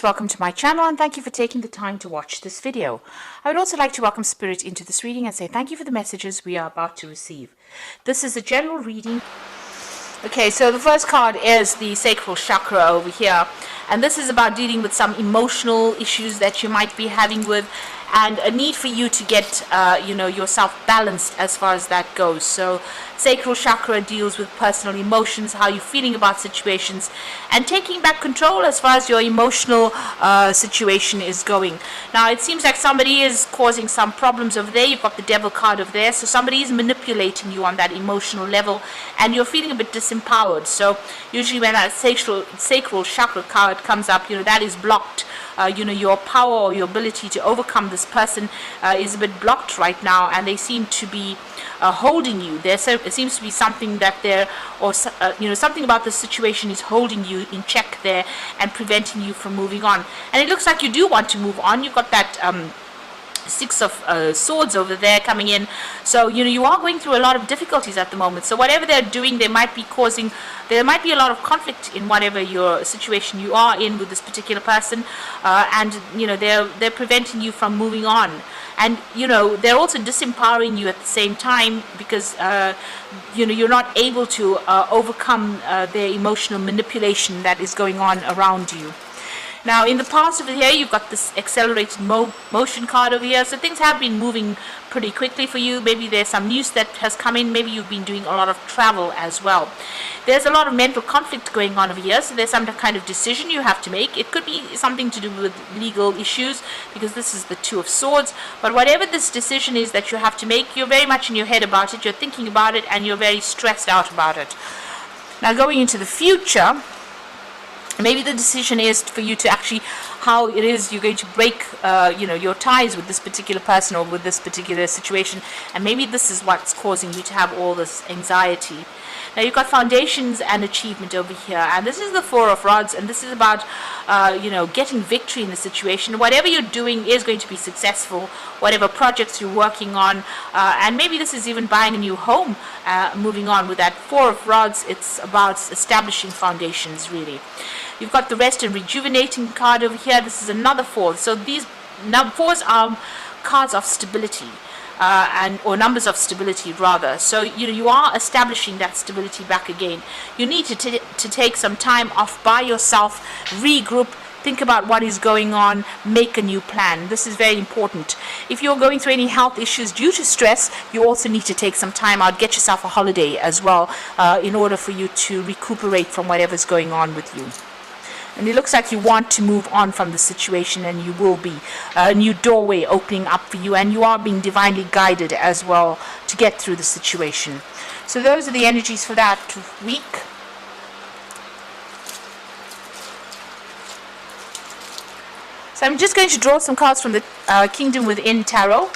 Welcome to my channel and thank you for taking the time to watch this video. I would also like to welcome Spirit into this reading and say thank you for the messages we are about to receive. This is a general reading. Okay, so the first card is the sacral chakra over here, and this is about dealing with some emotional issues that you might be having with, and a need for you to get yourself balanced as far as that goes. So sacral chakra deals with personal emotions, how you're feeling about situations, and taking back control as far as your emotional situation is going. Now it seems like somebody is causing some problems over there. You've got the devil card over there, so somebody is manipulating you on that emotional level and you're feeling a bit disempowered. So usually when that sacral chakra card comes up, that is blocked. Your power or your ability to overcome this person is a bit blocked right now, and they seem to be holding you. There seems to be something that something about the situation is holding you in check there and preventing you from moving on. And it looks like you do want to move on. You've got that Six of Swords over there coming in, so you are going through a lot of difficulties at the moment. So whatever they're doing, there might be a lot of conflict in whatever your situation you are in with this particular person, and they're preventing you from moving on. And they're also disempowering you at the same time, because you're not able to overcome their emotional manipulation that is going on around you. Now, in the past over here, you've got this accelerated motion card over here. So things have been moving pretty quickly for you. Maybe there's some news that has come in. Maybe you've been doing a lot of travel as well. There's a lot of mental conflict going on over here. So there's some kind of decision you have to make. It could be something to do with legal issues, because this is the Two of Swords. But whatever this decision is that you have to make, you're very much in your head about it. You're thinking about it, and you're very stressed out about it. Now, going into the future, maybe the decision is for you to actually how it is you're going to break your ties with this particular person or with this particular situation, and maybe this is what's causing you to have all this anxiety. Now you've got foundations and achievement over here, and this is the Four of Rods, and this is about getting victory in the situation. Whatever you're doing is going to be successful, whatever projects you're working on, and maybe this is even buying a new home. Moving on with that Four of Rods, it's about establishing foundations, really. You've got the Rest and Rejuvenating card over here. This is another four. So these fours are cards of stability, or numbers of stability rather. So you are establishing that stability back again. You need to take some time off by yourself, regroup, think about what is going on, make a new plan. This is very important. If you're going through any health issues due to stress, you also need to take some time out, get yourself a holiday as well, in order for you to recuperate from whatever's going on with you. And it looks like you want to move on from the situation, and you will be. A new doorway opening up for you, and you are being divinely guided as well to get through the situation. So those are the energies for that week. So I'm just going to draw some cards from the Kingdom Within Tarot.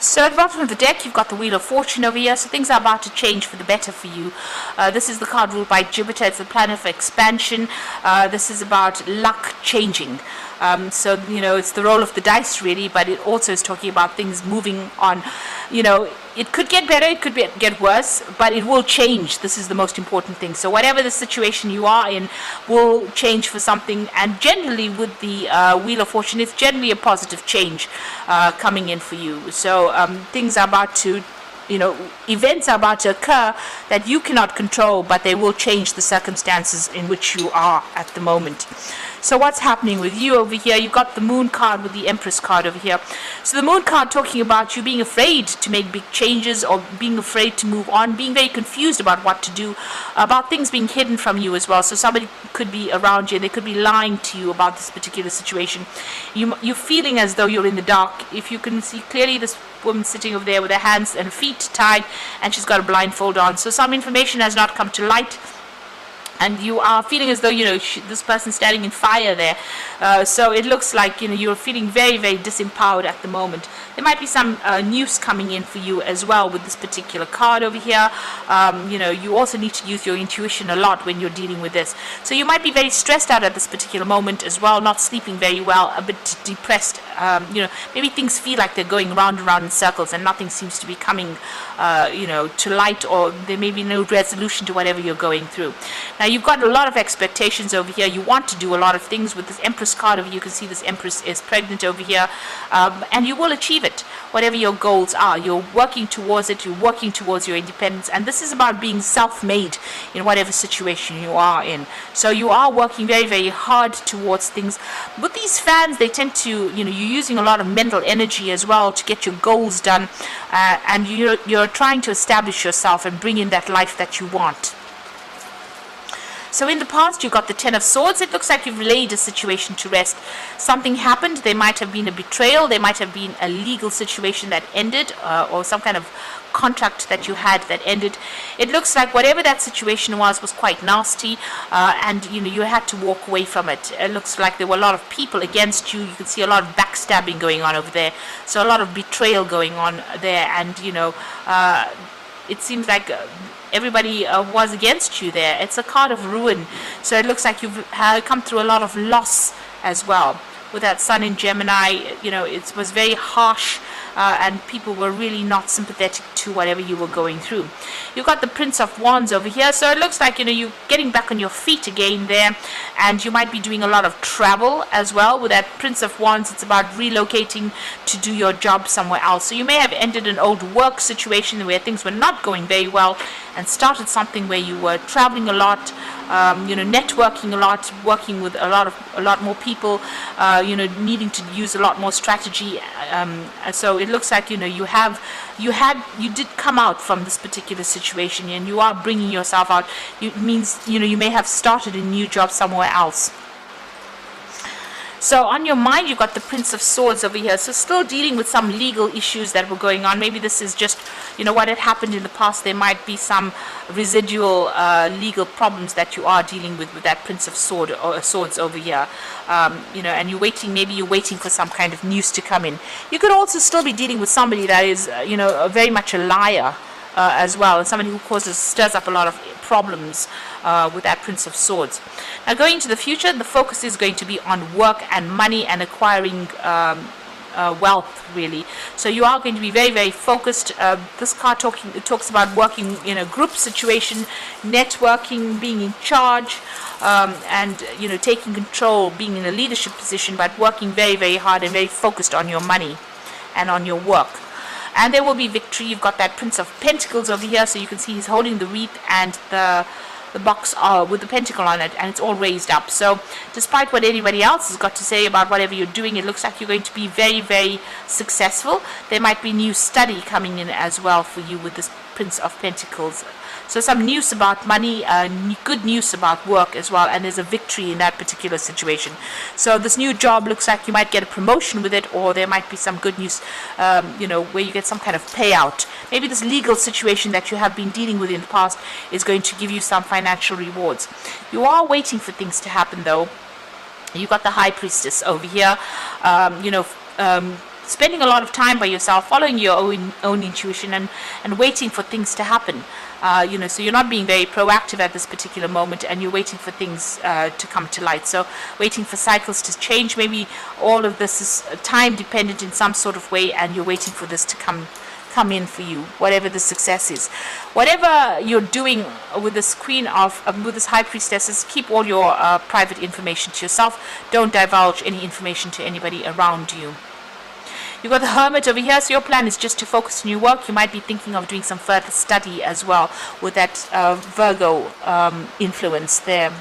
So at the bottom of the deck, you've got the Wheel of Fortune over here. So things are about to change for the better for you. This is the card ruled by Jupiter. It's the planet of expansion. This is about luck changing. So it's the roll of the dice, really, but it also is talking about things moving on. It could get better, it could get worse, but it will change. This is the most important thing. So whatever the situation you are in will change for something. And generally with the Wheel of Fortune, it's generally a positive change coming in for you. So things are about to, events are about to occur that you cannot control, but they will change the circumstances in which you are at the moment. So what's happening with you over here? You've got the Moon card with the Empress card over here. So the Moon card talking about you being afraid to make big changes, or being afraid to move on, being very confused about what to do, about things being hidden from you as well. So somebody could be around you, they could be lying to you about this particular situation. You're feeling as though you're in the dark. If you can see clearly, this woman sitting over there with her hands and feet tied, and she's got a blindfold on. So some information has not come to light, and you are feeling as though, you know, this person's standing in fire there. So it looks like, you know, you're feeling very, very disempowered at the moment. There might be some news coming in for you as well with this particular card over here. You know, you also need to use your intuition a lot when you're dealing with this. So you might be very stressed out at this particular moment as well, not sleeping very well, a bit depressed. You know, maybe things feel like they're going round and round in circles and nothing seems to be coming, you know, to light, or there may be no resolution to whatever you're going through. Now, you've got a lot of expectations over here. You want to do a lot of things with this Empress card over here. You can see this Empress is pregnant over here, and you will achieve it. Whatever your goals are, you're working towards it. You're working towards your independence, and this is about being self-made in whatever situation you are in. So you are working very, very hard towards things. With these fans, they tend to, you know, you're using a lot of mental energy as well to get your goals done, and you're trying to establish yourself and bring in that life that you want. So in the past, you got the Ten of Swords. It looks like you've laid a situation to rest. Something happened. There might have been a betrayal. There might have been a legal situation that ended, or some kind of contract that you had that ended. It looks like whatever that situation was quite nasty, and you know, you had to walk away from it. It looks like there were a lot of people against you. You can see a lot of backstabbing going on over there. So a lot of betrayal going on there, and you know, it seems like everybody was against you there. It's a card of ruin. So it looks like you've come through a lot of loss as well. With that Sun in Gemini, you know, it was very harsh, and people were really not sympathetic to whatever you were going through. You've got the Prince of Wands over here, so it looks like, you know, you're getting back on your feet again there, and you might be doing a lot of travel as well. With that Prince of Wands, it's about relocating to do your job somewhere else. So you may have ended an old work situation where things were not going very well, and started something where you were traveling a lot, you know, networking a lot, working with a lot more people, you know, needing to use a lot more strategy. So it looks like, you know, you did come out from this particular situation, and you are bringing yourself out. It means, you know, you may have started a new job somewhere else. So on your mind, you've got the Prince of Swords over here. So still dealing with some legal issues that were going on. Maybe this is just, you know, what had happened in the past. There might be some residual legal problems that you are dealing with that Prince of Swords over here. You know, and maybe you're waiting for some kind of news to come in. You could also still be dealing with somebody that is, you know, very much a liar as well, and somebody who stirs up a lot of problems with that Prince of Swords. Now, going into the future, the focus is going to be on work and money and acquiring wealth, really. So you are going to be very, very focused. This card talks about working in a group situation, networking, being in charge, and you know, taking control, being in a leadership position, but working very, very hard and very focused on your money and on your work. And there will be victory. You've got that Prince of Pentacles over here, so you can see he's holding the wreath and the box with the pentacle on it, and it's all raised up. So despite what anybody else has got to say about whatever you're doing, it looks like you're going to be very, very successful. There might be new study coming in as well for you with this Prince of Pentacles. So some news about money, good news about work as well, and there's a victory in that particular situation. So this new job looks like you might get a promotion with it, or there might be some good news, you know, where you get some kind of payout. Maybe this legal situation that you have been dealing with in the past is going to give you some financial rewards. You are waiting for things to happen, though. You've got the High Priestess over here, you know, spending a lot of time by yourself, following your own intuition, and waiting for things to happen. You know, so you're not being very proactive at this particular moment, and you're waiting for things to come to light. So waiting for cycles to change. Maybe all of this is time dependent in some sort of way, and you're waiting for this to come in for you, whatever the success is. Whatever you're doing with this with this High Priestess, keep all your private information to yourself. Don't divulge any information to anybody around you. You've got the Hermit over here, so your plan is just to focus on your work. You might be thinking of doing some further study as well with that Virgo influence there.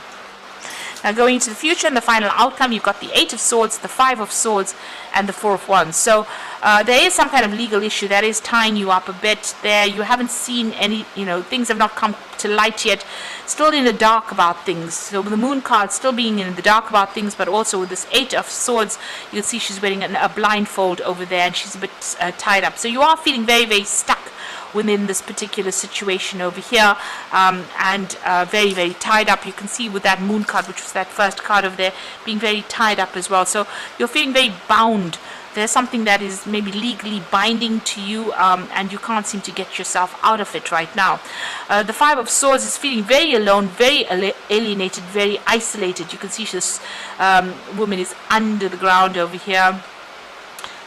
Now going into the future and the final outcome, you've got the 8 of Swords, the 5 of Swords, and the 4 of Wands. So there is some kind of legal issue that is tying you up a bit there. You haven't seen any, things have not come to light yet. Still in the dark about things. So with the Moon card still being in the dark about things, but also with this 8 of Swords, you can see she's wearing a blindfold over there, and she's a bit tied up. So you are feeling very, very stuck within this particular situation over here, and very, very tied up. You can see with that Moon card, which was that first card over there, being very tied up as well. So you're feeling very bound. There's something that is maybe legally binding to you, and you can't seem to get yourself out of it right now. The 5 of Swords is feeling very alone, very alienated, very isolated. You can see this woman is under the ground over here,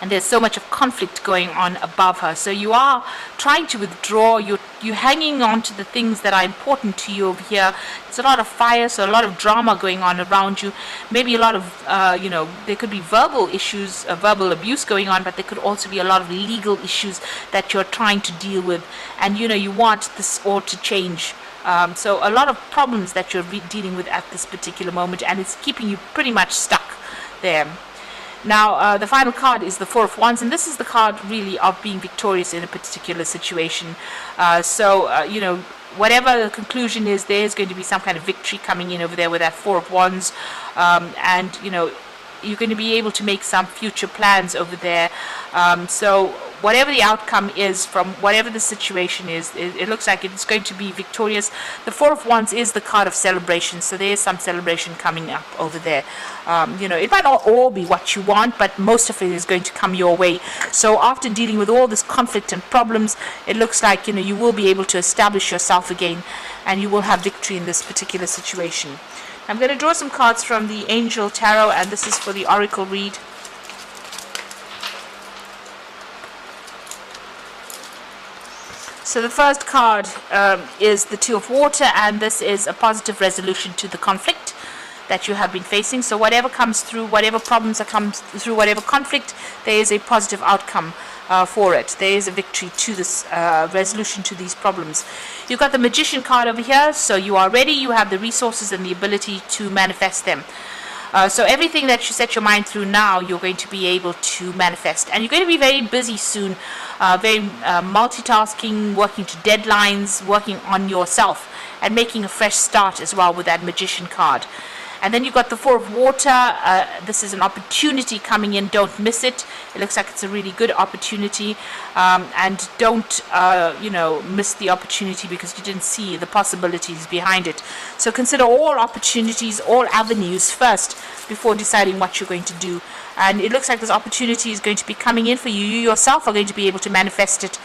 and there's so much of conflict going on above her. So you are trying to withdraw. You're hanging on to the things that are important to you over here. There's a lot of fire, so a lot of drama going on around you. Maybe a lot of, there could be verbal issues, verbal abuse going on, but there could also be a lot of legal issues that you're trying to deal with. And, you want this all to change. So a lot of problems that you're dealing with at this particular moment, and it's keeping you pretty much stuck there. Now, the final card is the 4 of Wands, and this is the card really of being victorious in a particular situation. Whatever the conclusion is, there is going to be some kind of victory coming in over there with that 4 of Wands, and you're going to be able to make some future plans over there. So whatever the outcome is from whatever the situation is, it looks like it's going to be victorious. The 4 of Wands is the card of celebration, so there is some celebration coming up over there. It might not all be what you want, but most of it is going to come your way. So after dealing with all this conflict and problems, it looks like you will be able to establish yourself again, and you will have victory in this particular situation. I'm going to draw some cards from the Angel Tarot, and this is for the Oracle read. So the first card is the 2 of Water, and this is a positive resolution to the conflict that you have been facing. So whatever comes through, whatever problems that comes through, whatever conflict, there is a positive outcome for it. There is a victory to this resolution to these problems. You've got the Magician card over here, so you are ready. You have the resources and the ability to manifest them. So everything that you set your mind through now, you're going to be able to manifest. And you're going to be very busy soon, very multitasking, working to deadlines, working on yourself, and making a fresh start as well with that Magician card. And then you've got the 4 of Water. This is an opportunity coming in. Don't miss it. It looks like it's a really good opportunity. And don't, miss the opportunity because you didn't see the possibilities behind it. So consider all opportunities, all avenues first before deciding what you're going to do. And it looks like this opportunity is going to be coming in for you. You yourself are going to be able to manifest it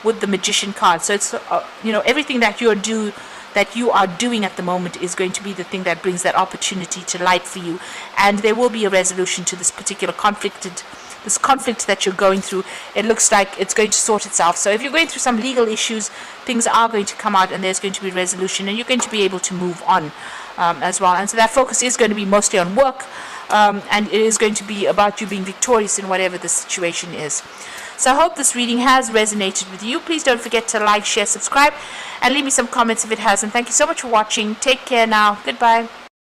with the Magician card. So it's, everything that you are doing at the moment is going to be the thing that brings that opportunity to light for you, and there will be a resolution to this particular conflict that you're going through. It looks like it's going to sort itself. So if you're going through some legal issues, things are going to come out, and there's going to be resolution, and you're going to be able to move on as well. And so that focus is going to be mostly on work, and it is going to be about you being victorious in whatever the situation is. So I hope this reading has resonated with you. Please don't forget to like, share, subscribe, and leave me some comments if it has. And thank you so much for watching. Take care now. Goodbye.